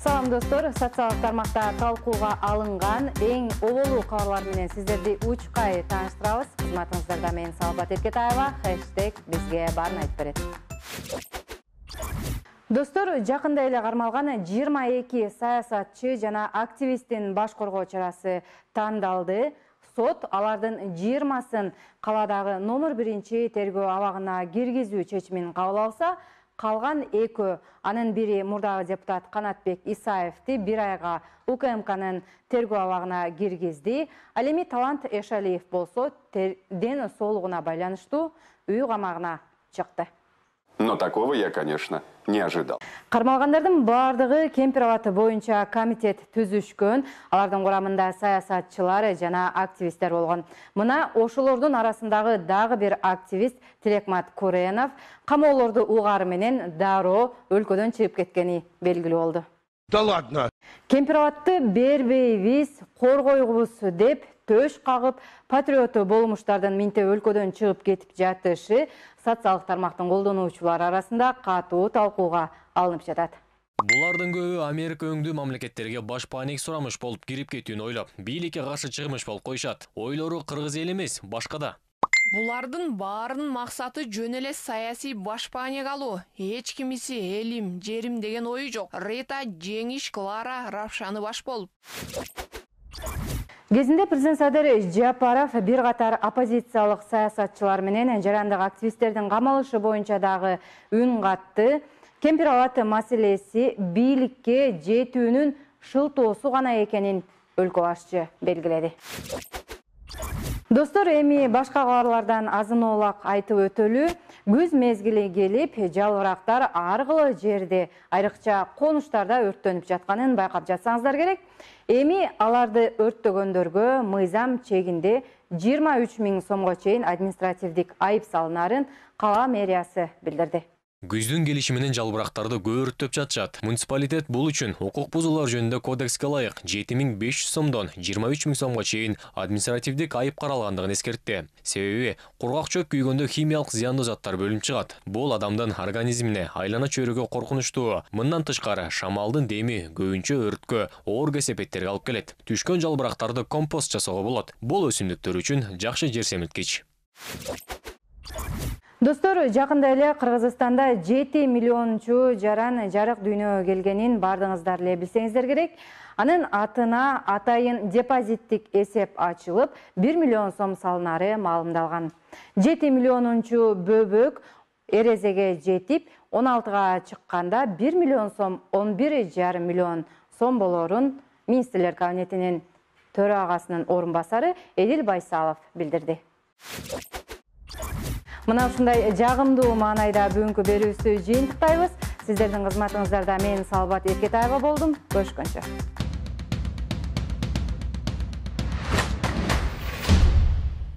Салам достор, социалдык тармакта талкууга алынган эң оболуу кабарлар менен сиздерди учкай тааныштырабыз. Кызматыңыздарда мен Салбат Эркетаева, #бизге баарын айтып берет. Достор, жакында эле кармалган 22 саясатчы жана активисттин баш коргоо чарасы тандалды. Сот алардын 20-сын каладагы номер 1 тергөө абагына киргизүү чечимин кабыл алса, калган 2, анын бири мурдагы депутат Канатбек Исаевди 1 айга УКМКнын тергөө абагына киргизди. Ал эми Талант Эшалиев болсо ден соолугуна байланыштуу үй камагына чыкты. Но такого я, конечно, не ожидал. Кармалгандардын бардыгы Кемпир-Абад боюнча комитет түзүшкөн. Алардын курамында саясатчылар жана активисттер болгон. Мына ошолордун арасындагы дагы бир активист Тилекмат Куренов камоолорду угары менен дароо өлкөдөн чыгып кеткени белгилүү болду. Да ладно. Кемпир-Абадты бербейбиз, коргойбуз деп төш кагып, патриоты болмуштардын минте өлкөдөн чыгып кетип жатышы социалдык тармактын колдонуучулары арасында катуу талкууга алынып жатат. Булардын көбү Америка өңдүү мамлекеттерге баш паник сурамыш болуп кирип кетүүнү ойлоп, бийликке каршы чыгымыш болуп коюшат. Ойлору кыргыз эл эмес, башка да. Булардын баарынын максаты жөн эле саясий баш паник алуу. Эч кимиси элим, жерим деген ою жок. Рита Жеңиш Клара Равшаны баш болуп. Кезинде президент Садыр Жапаров бир катар оппозициялык саясатчылар менен жарандык активисттердин камалышы боюнча дагы үн катты. Кемпир-Абад маселеси бийликке жетүүнүн шылтоосу гана экенин өлкө башчы белгиледи. Достор, эми башка кабарлардан азын-оолак айтып өтөлү. Күз мезгили келип, жалбырактар аргылы жерде, айрыкча конуштарда өрттөнүп жатканын байкап жатсаңыздар керек. Эми аларды өрттөгөндөргө мыйзам чегинде 23 000 сомго чейин административдик айып салынарын кала мэриясы билдирди. Күздүн келиши менен жалбырактарды өрттөп жатышат. Муниципалитет бул үчүн укук бузуулар жөнүндө кодекске ылайык 7500 сомдон 23 000 сомго чейин административдик айып каралгандыгын эскертти. Себеби кургак чөп күйгөндө химиялык зыяндуу заттар бөлүнүп чыгат. Бул адамдын организмине, айлана чөйрөгө коркунучтуу. Мындан тышкары шамалдын деми көбүнчө өрткө, оор кесепеттерге алып келет. Түшкөн жалбырактарды компост жасоого болот. Бул өсүмдүктөр үчүн жакшы жер семилткич. Достор, жакында эле Кыргызстанда 7 миллиончу жаран жарык дүйнөгө келгенин бардыңыздар эле билсеңиздер керек. Анын атына атайын депозиттик эсеп ачылып, 1 миллион сом салынары маалымдалган. 7 миллионунчу бөбөк эрезеге жетип, 16га чыкканда 1 миллион сом 11,5 миллион сом болорун министрлер кабинетинин төрагасынын орун басары Эдил Байсалов билдирди. Мына ушундай жагымдуу маанайда бүгүнкү берүүбүздү жыйынтыктайбыз. Сиздердин кызматыңыздарда мен Салбат Эркетаева болдум. Көрүшкөнчө.